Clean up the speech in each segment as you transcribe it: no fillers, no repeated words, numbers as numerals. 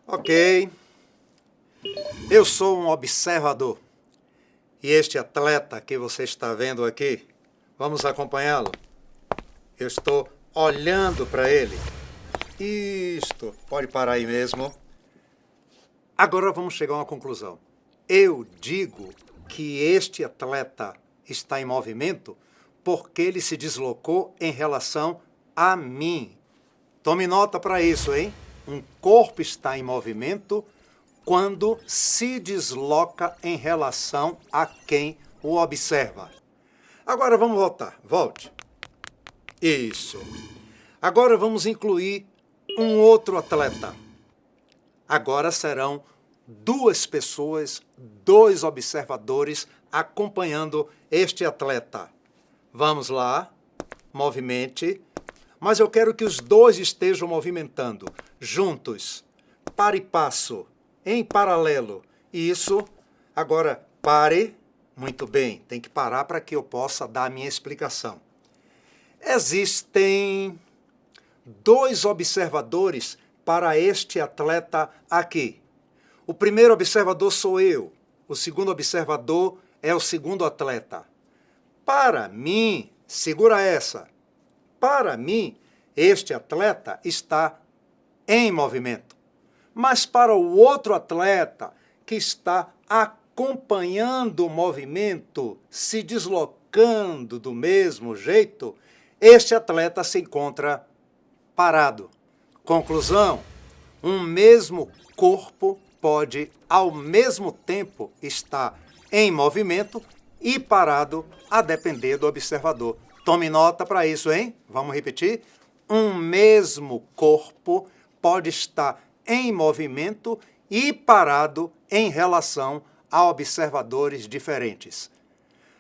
Ok, eu sou um observador e este atleta que você está vendo aqui, vamos acompanhá-lo. Eu estou olhando para ele. Isto, pode parar aí mesmo. Agora vamos chegar a uma conclusão. Eu digo que este atleta está em movimento porque ele se deslocou em relação a mim. Tome nota para isso, hein? Um corpo está em movimento quando se desloca em relação a quem o observa. Agora vamos voltar. Volte. Isso. Agora vamos incluir um outro atleta. Agora serão duas pessoas, dois observadores acompanhando este atleta. Vamos lá, movimente. Mas eu quero que os dois estejam movimentando, juntos, para e passo, em paralelo. Isso. Agora, pare. Muito bem, tem que parar para que eu possa dar a minha explicação. Existem dois observadores para este atleta aqui. O primeiro observador sou eu. O segundo observador é o segundo atleta. Para mim, segura essa. Para mim, este atleta está em movimento. Mas para o outro atleta que está acompanhando o movimento, se deslocando do mesmo jeito, este atleta se encontra parado. Conclusão: um mesmo corpo pode, ao mesmo tempo, estar em movimento e parado, a depender do observador. Tome nota para isso, hein? Vamos repetir? Um mesmo corpo pode estar em movimento e parado em relação a observadores diferentes.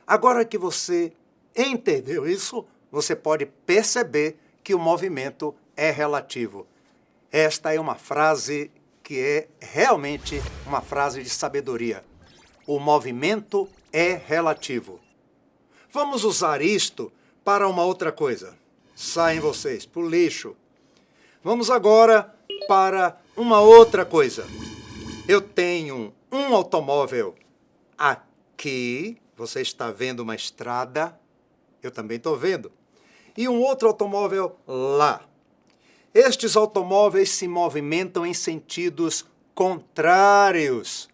Agora que você entendeu isso, você pode perceber que o movimento é relativo. Esta é uma frase que é realmente uma frase de sabedoria. O movimento é relativo. Vamos usar isto para uma outra coisa. Saem vocês para o lixo. Vamos agora para uma outra coisa. Eu tenho um automóvel aqui. Você está vendo uma estrada. Eu também estou vendo. E um outro automóvel lá. Estes automóveis se movimentam em sentidos contrários.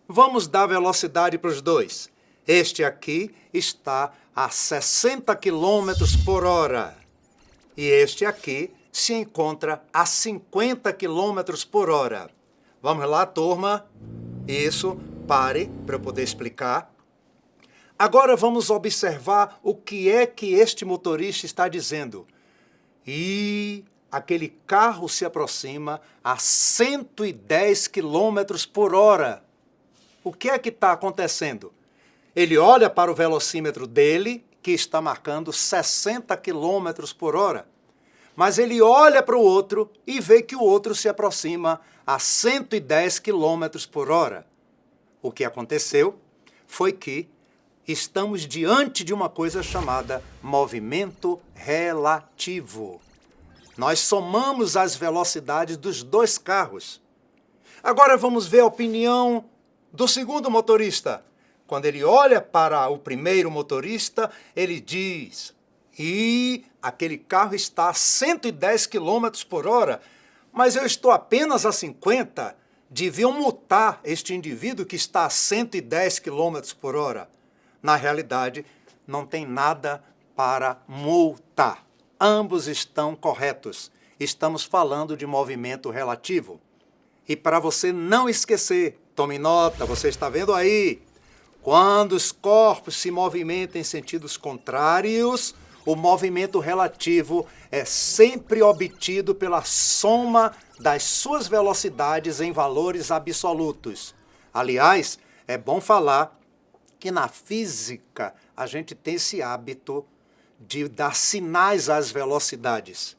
Vamos dar velocidade para os dois. Este aqui está a 60 km por hora. E este aqui se encontra a 50 km por hora. Vamos lá, turma? Isso, pare para eu poder explicar. Agora vamos observar o que é que este motorista está dizendo. E aquele carro se aproxima a 110 km por hora. O que é que está acontecendo? Ele olha para o velocímetro dele, que está marcando 60 km por hora. Mas ele olha para o outro e vê que o outro se aproxima a 110 km por hora. O que aconteceu foi que estamos diante de uma coisa chamada movimento relativo. Nós somamos as velocidades dos dois carros. Agora vamos ver a opinião do segundo motorista. Quando ele olha para o primeiro motorista, ele diz: e aquele carro está a 110 km por hora, mas eu estou apenas a 50. Deviam multar este indivíduo que está a 110 km por hora. Na realidade, não tem nada para multar. Ambos estão corretos. Estamos falando de movimento relativo. E para você não esquecer, tome nota, você está vendo aí. Quando os corpos se movimentam em sentidos contrários, o movimento relativo é sempre obtido pela soma das suas velocidades em valores absolutos. Aliás, é bom falar que na física a gente tem esse hábito de dar sinais às velocidades.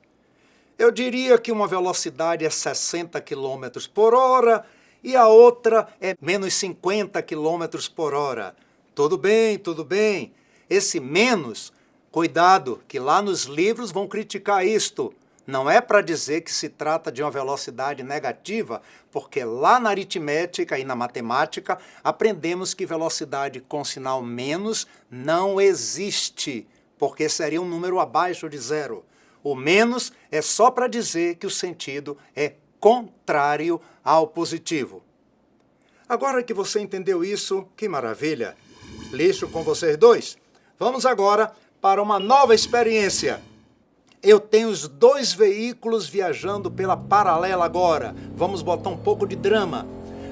Eu diria que uma velocidade é 60 km por hora e a outra é menos 50 km por hora. Tudo bem, tudo bem. Esse menos, cuidado, que lá nos livros vão criticar isto. Não é para dizer que se trata de uma velocidade negativa, porque lá na aritmética e na matemática aprendemos que velocidade com sinal menos não existe, porque seria um número abaixo de zero. O menos é só para dizer que o sentido é contrário ao positivo. Agora que você entendeu isso, que maravilha! Lixo com vocês dois. Vamos agora para uma nova experiência. Eu tenho os dois veículos viajando pela paralela agora. Vamos botar um pouco de drama.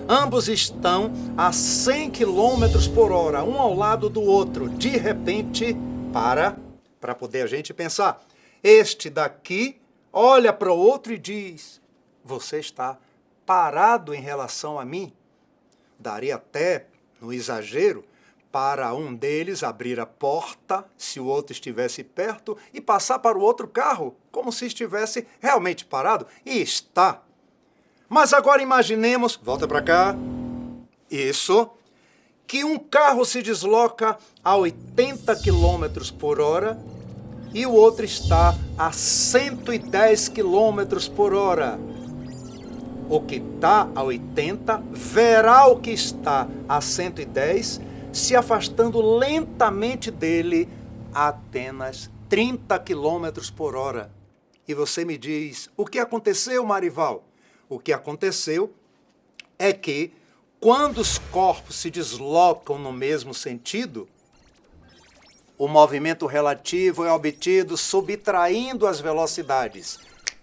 Ambos estão a 100 km por hora, um ao lado do outro. De repente, para poder a gente pensar. Este daqui olha para o outro e diz: você está parado em relação a mim? Daria até, no exagero, para um deles abrir a porta, se o outro estivesse perto, e passar para o outro carro, como se estivesse realmente parado. E está. Mas agora imaginemos, volta para cá, isso, que um carro se desloca a 80 km por hora e o outro está a 110 km por hora. O que está a 80 verá o que está a 110 se afastando lentamente dele a apenas 30 km por hora. E você me diz, o que aconteceu, Marival? O que aconteceu é que, quando os corpos se deslocam no mesmo sentido, o movimento relativo é obtido subtraindo as velocidades.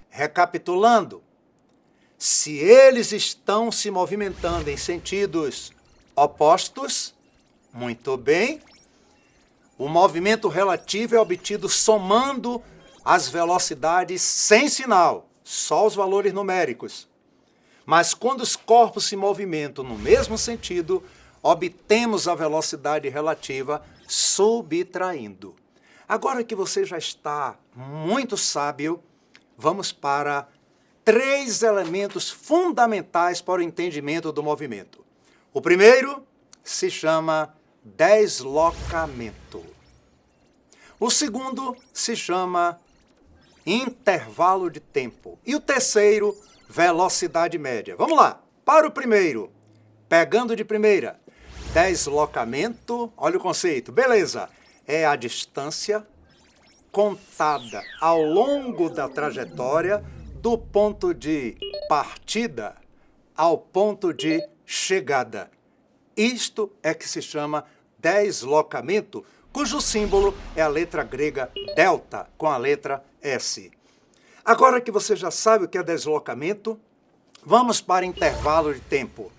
Recapitulando, se eles estão se movimentando em sentidos opostos, muito bem, o movimento relativo é obtido somando as velocidades sem sinal, só os valores numéricos. Mas quando os corpos se movimentam no mesmo sentido, obtemos a velocidade relativa subtraindo. Agora que você já está muito sábio, vamos para 3 elementos fundamentais para o entendimento do movimento. O primeiro se chama deslocamento. O segundo se chama intervalo de tempo. E o terceiro, velocidade média. Vamos lá, para o primeiro, pegando de primeira. Deslocamento, olha o conceito, beleza, é a distância contada ao longo da trajetória do ponto de partida ao ponto de chegada. Isto é que se chama deslocamento, cujo símbolo é a letra grega delta, com a letra S. Agora que você já sabe o que é deslocamento, vamos para intervalo de tempo.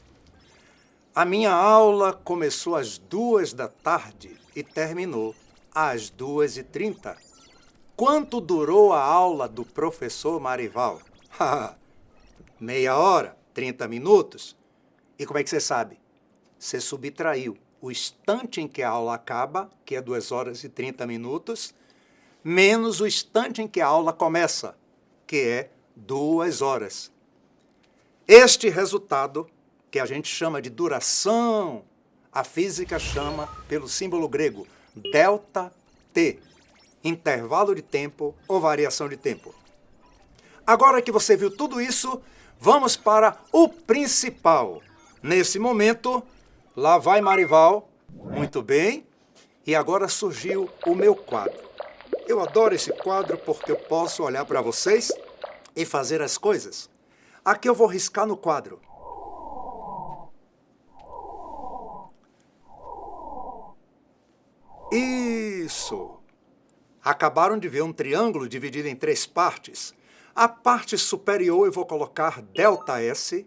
A minha aula começou às 2 da tarde e terminou às 2h30. Quanto durou a aula do professor Marival? Meia hora, 30 minutos. E como é que você sabe? Você subtraiu o instante em que a aula acaba, que é 2h30, menos o instante em que a aula começa, que é 2 horas. Este resultado, que a gente chama de duração, a física chama pelo símbolo grego ΔT, intervalo de tempo ou variação de tempo. Agora que você viu tudo isso, vamos para o principal. Nesse momento, lá vai Marival, muito bem, e agora surgiu o meu quadro. Eu adoro esse quadro porque eu posso olhar para vocês e fazer as coisas. Aqui eu vou riscar no quadro. Isso! Acabaram de ver um triângulo dividido em 3 partes. A parte superior eu vou colocar ΔS,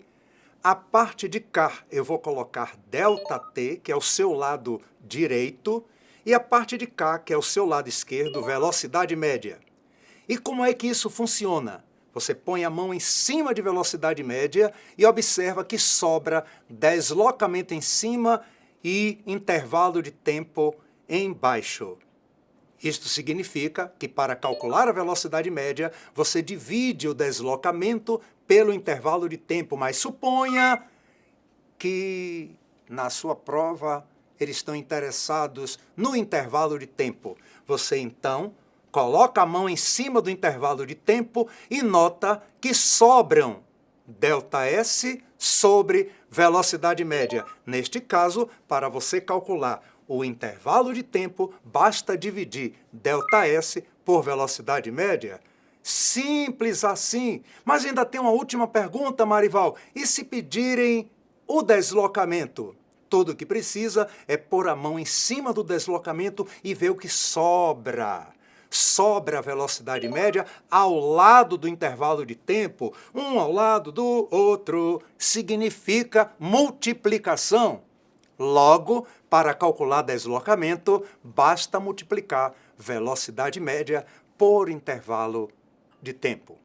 a parte de cá eu vou colocar ΔT, que é o seu lado direito, e a parte de cá, que é o seu lado esquerdo, velocidade média. E como é que isso funciona? Você põe a mão em cima de velocidade média e observa que sobra deslocamento em cima e intervalo de tempo embaixo. Isto significa que para calcular a velocidade média, você divide o deslocamento pelo intervalo de tempo, mas suponha que na sua prova eles estão interessados no intervalo de tempo. Você então coloca a mão em cima do intervalo de tempo e nota que sobram ΔS sobre velocidade média. Neste caso, para você calcular o intervalo de tempo, basta dividir ΔS por velocidade média. Simples assim. Mas ainda tem uma última pergunta, Marival. E se pedirem o deslocamento? Tudo o que precisa é pôr a mão em cima do deslocamento e ver o que sobra. Sobra a velocidade média ao lado do intervalo de tempo, um ao lado do outro, significa multiplicação. Logo, para calcular deslocamento, basta multiplicar velocidade média por intervalo de tempo.